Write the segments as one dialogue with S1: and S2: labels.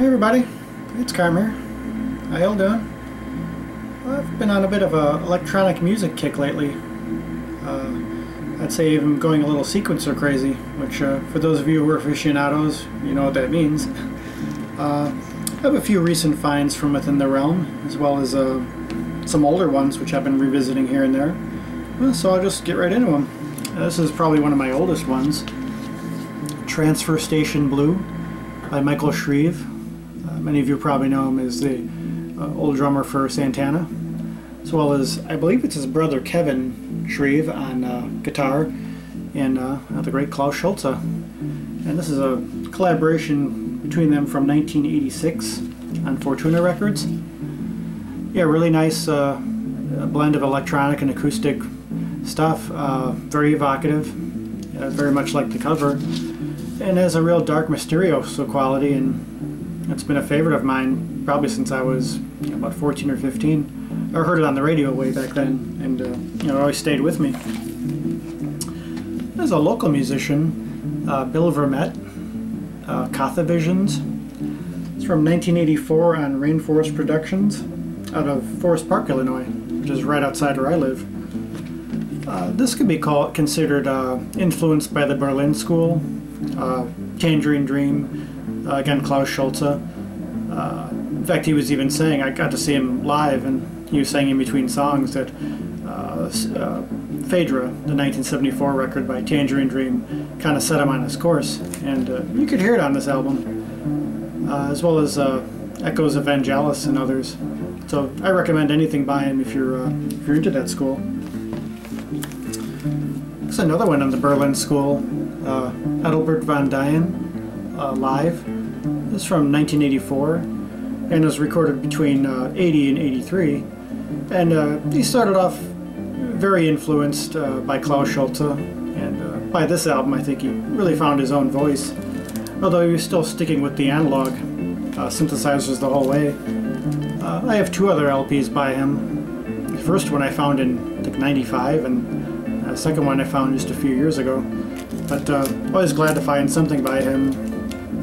S1: Hey everybody, it's Carm here. How y'all doing? I've been on a bit of a electronic music kick lately. I'd say even going a little sequencer crazy, which for those of you who are aficionados, you know what that means. I have a few recent finds from within the realm, as well as some older ones which I've been revisiting here and there. So I'll just get right into them. This is probably one of my oldest ones. Transfer Station Blue by Michael Shrieve. Many of you probably know him as the old drummer for Santana, as well as I believe it's his brother Kevin Shrieve on guitar, and the great Klaus Schulze. And this is a collaboration between them from 1986 on Fortuna Records. Yeah, really nice blend of electronic and acoustic stuff. Very evocative, very much like the cover, and has a real dark Mysterioso quality, and it's been a favorite of mine probably since I was about 14 or 15. I heard it on the radio way back then, and it always stayed with me. There's a local musician, Bill Vermette, Katha Visions. It's from 1984 on Rainforest Productions out of Forest Park, Illinois, which is right outside where I live. This could be considered influenced by the Berlin School, Tangerine Dream, again Klaus Schulze. In fact, he was even saying, I got to see him live, and he was saying in between songs that Phaedra, the 1974 record by Tangerine Dream, kind of set him on his course, and you could hear it on this album, as well as Echoes of Vangelis and others. So I recommend anything by him if you're into that school. There's another one on the Berlin School, Adelbert von Dien, live. This is from 1984 and was recorded between 80 and 83. And he started off very influenced by Klaus Schulze, and by this album I think he really found his own voice, although he was still sticking with the analog synthesizers the whole way. I have two other LPs by him. The first one I found in I think 95, and the second one I found just a few years ago. But always glad to find something by him,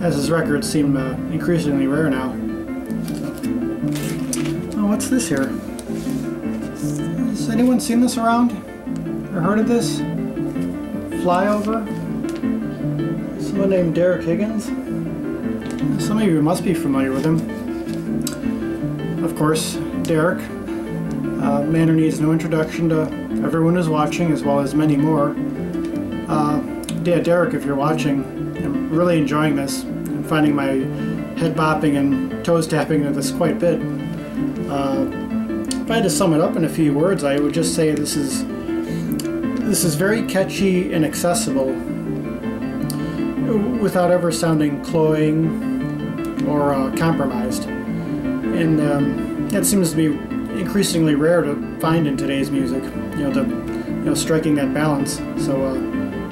S1: as his records seem increasingly rare now. Oh, what's this here? Has anyone seen this around? Or heard of this? Flyover? Someone named Derek Higgins? Some of you must be familiar with him. Of course, Derek, man who needs no introduction to everyone who's watching, as well as many more. Yeah, Derek, if you're watching, I'm really enjoying this. I'm finding my head bopping and toes tapping to this quite a bit. If I had to sum it up in a few words, I would just say this is very catchy and accessible, without ever sounding cloying or compromised. And that seems to be increasingly rare to find in today's music. Striking that balance. So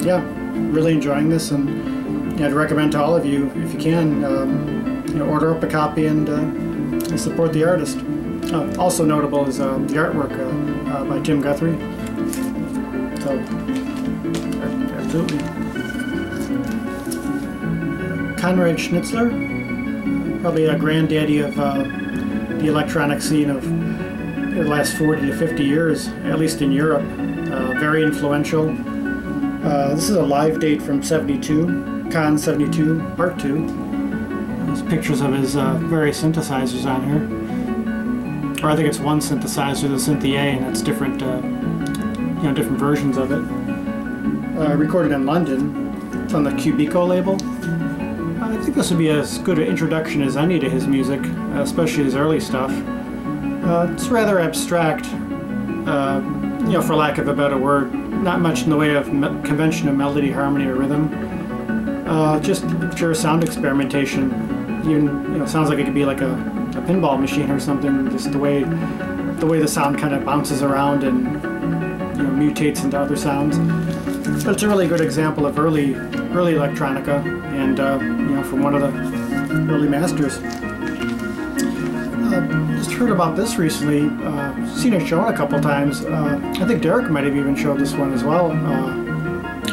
S1: yeah, really enjoying this, and I'd recommend to all of you, if you can, order up a copy and support the artist. Also notable is the artwork by Tim Guthrie. So absolutely. Konrad Schnitzler, probably a granddaddy of the electronic scene of the last 40 to 50 years, at least in Europe. Very influential. This is a live date from 72, Con 72, Part 2. There's pictures of his various synthesizers on here. Or I think it's one synthesizer, the Synthia, and it's different, different versions of it. Recorded in London. It's on the Cubico label. I think this would be as good an introduction as any to his music, especially his early stuff. It's rather abstract, for lack of a better word. Not much in the way of conventional melody, harmony, or rhythm. Just pure sound experimentation. Even, sounds like it could be like a pinball machine or something. Just the way the sound kind of bounces around and mutates into other sounds. But it's a really good example of early electronica, and from one of the early masters. Just heard about this recently. Seen it shown a couple times. I think Derek might have even showed this one as well.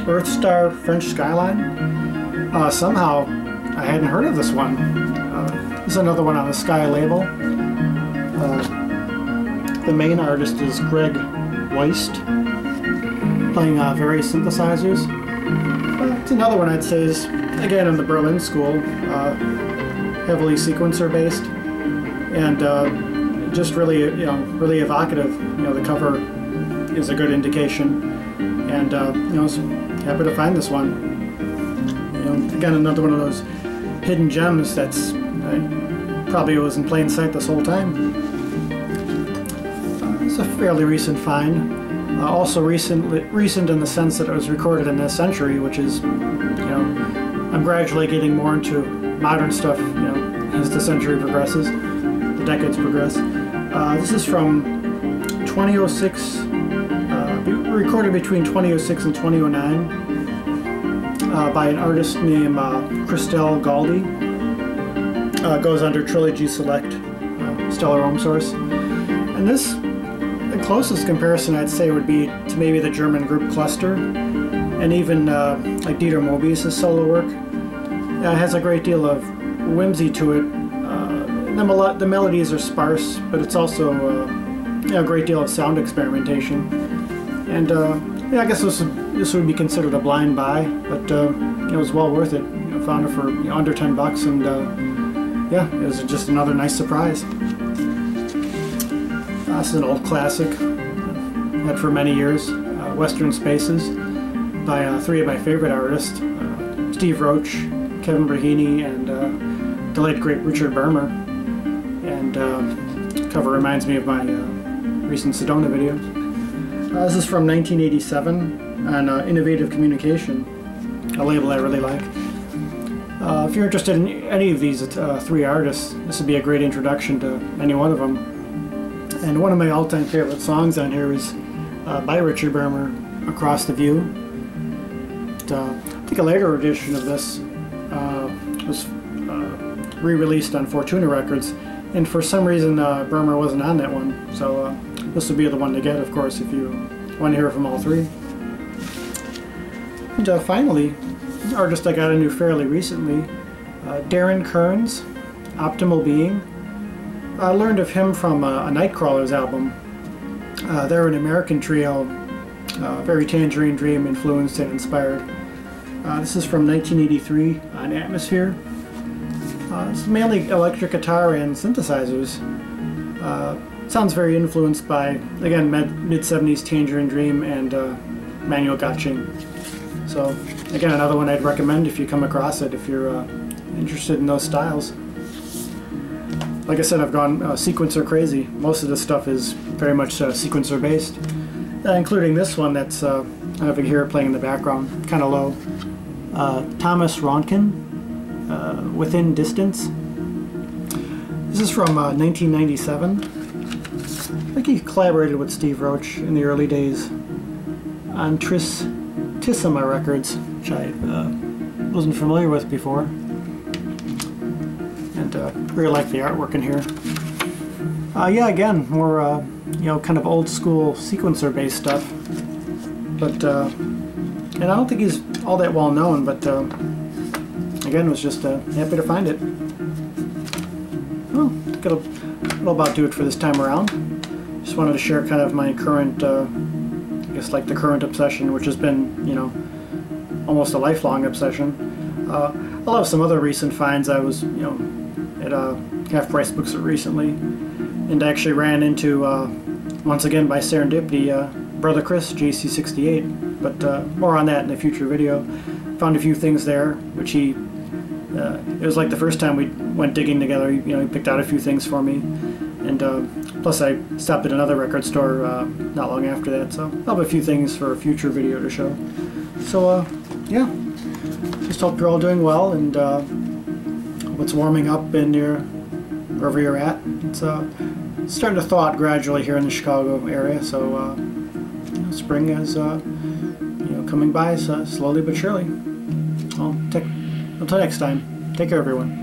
S1: Earthstar French Skyline. Somehow I hadn't heard of this one. This is another one on the Sky label. The main artist is Greg Weist, playing various synthesizers. It's another one I'd say is, again, in the Berlin school, heavily sequencer based, and just really, really evocative. The cover is a good indication, and I was happy to find this one. Again, another one of those hidden gems that's probably was in plain sight this whole time. It's a fairly recent find. Also recent in the sense that it was recorded in this century, which is, I'm gradually getting more into modern stuff, as the century progresses, the decades progress. This is from 2006, recorded between 2006 and 2009 by an artist named Christelle Galdi. Goes under Trilogy Select, Stellar Home Source. And this, the closest comparison I'd say would be to maybe the German group Cluster, and even like Dieter Mobius' solo work. It has a great deal of whimsy to it. The melodies are sparse, but it's also a great deal of sound experimentation. And I guess this would be considered a blind buy, but it was well worth it. Found it for under $10, and yeah, it was just another nice surprise. This is an old classic, had for many years, Western Spaces, by three of my favorite artists, Steve Roach, Kevin Braheny, and the late great Richard Bermer. And cover reminds me of my recent Sedona video. This is from 1987 on Innovative Communication, a label I really like. If you're interested in any of these three artists, this would be a great introduction to any one of them. And one of my all-time favorite songs on here is by Richard Bermer, Across the View. I think a later edition of this was re-released on Fortuna Records, and for some reason Bermer wasn't on that one, so this would be the one to get, of course, if you want to hear from all three. And finally, an artist I got into fairly recently, Darren Kearns, Optimal Being. I learned of him from a Nightcrawlers album. They're an American trio, very Tangerine Dream influenced and inspired. This is from 1983 on Atmosphere. It's mainly electric guitar and synthesizers. Sounds very influenced by, again, mid-70s Tangerine Dream and Manuel Gatching. So, again, another one I'd recommend if you come across it, if you're interested in those styles. Like I said, I've gone sequencer crazy. Most of this stuff is very much sequencer based, including this one that's, I don't know if you can hear it playing in the background, kind of low. Thomas Ronkin, Within Distance. This is from 1997. I think he collaborated with Steve Roach in the early days on Tissima Records, which I wasn't familiar with before. And really like the artwork in here. Yeah, again, more kind of old school sequencer based stuff. But and I don't think he's all that well known, but again, was just happy to find it. Well, I think it'll about do it for this time around. Just wanted to share kind of my current, I guess like the current obsession, which has been, almost a lifelong obsession. I'll have some other recent finds. I was, at Half Price Books recently, and I actually ran into, once again by serendipity, Brother Chris, JC68, but more on that in a future video. Found a few things there, which he, it was like the first time we went digging together. He picked out a few things for me, and plus I stopped at another record store not long after that, so I'll have a few things for a future video to show. So yeah, just hope you're all doing well, and hope it's warming up in wherever you're at. It's starting to thaw out gradually here in the Chicago area, so spring is coming by slowly but surely. Well, until next time, take care everyone.